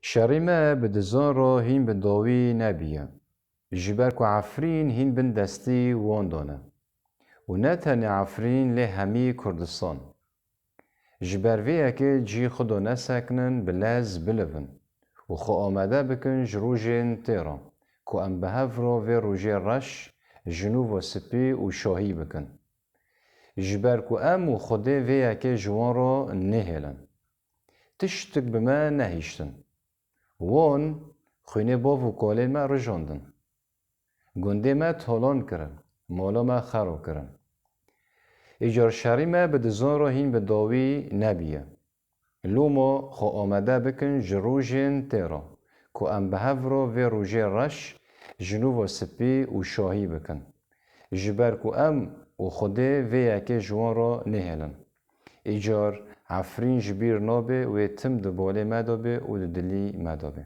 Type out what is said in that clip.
شريمة بدزان رو هين بداوي نبيه جبرك عفرين هين بن دستي واندانا ونتن عفرين لهمي كردستان جبر ويه که جي خدو نسکنن بلاز بلفن و خو آمده بکن جروجين تيران كو ام بهفرو و روجي رش جنوب و سپي و شاهي بکن جبر كو ام و خده ويه که جوان رو نهيلن تشتك بما نهيشتن وان خوینه باو و کالین ما رجاندن گنده ما تالان کرن مالا ما خراب کرن ایجار شری ما به دزان را هین به داوی نبیه لو ما خو آمده بکن جروجین تیرا که ام به هفرا و روژه رش جنوب و سپی و شاهی بکن جبر که ام و خوده و یکی جوان را نهلن ایجار عفرین جبیر نابه و تم دباله مدابه و دلی مدابه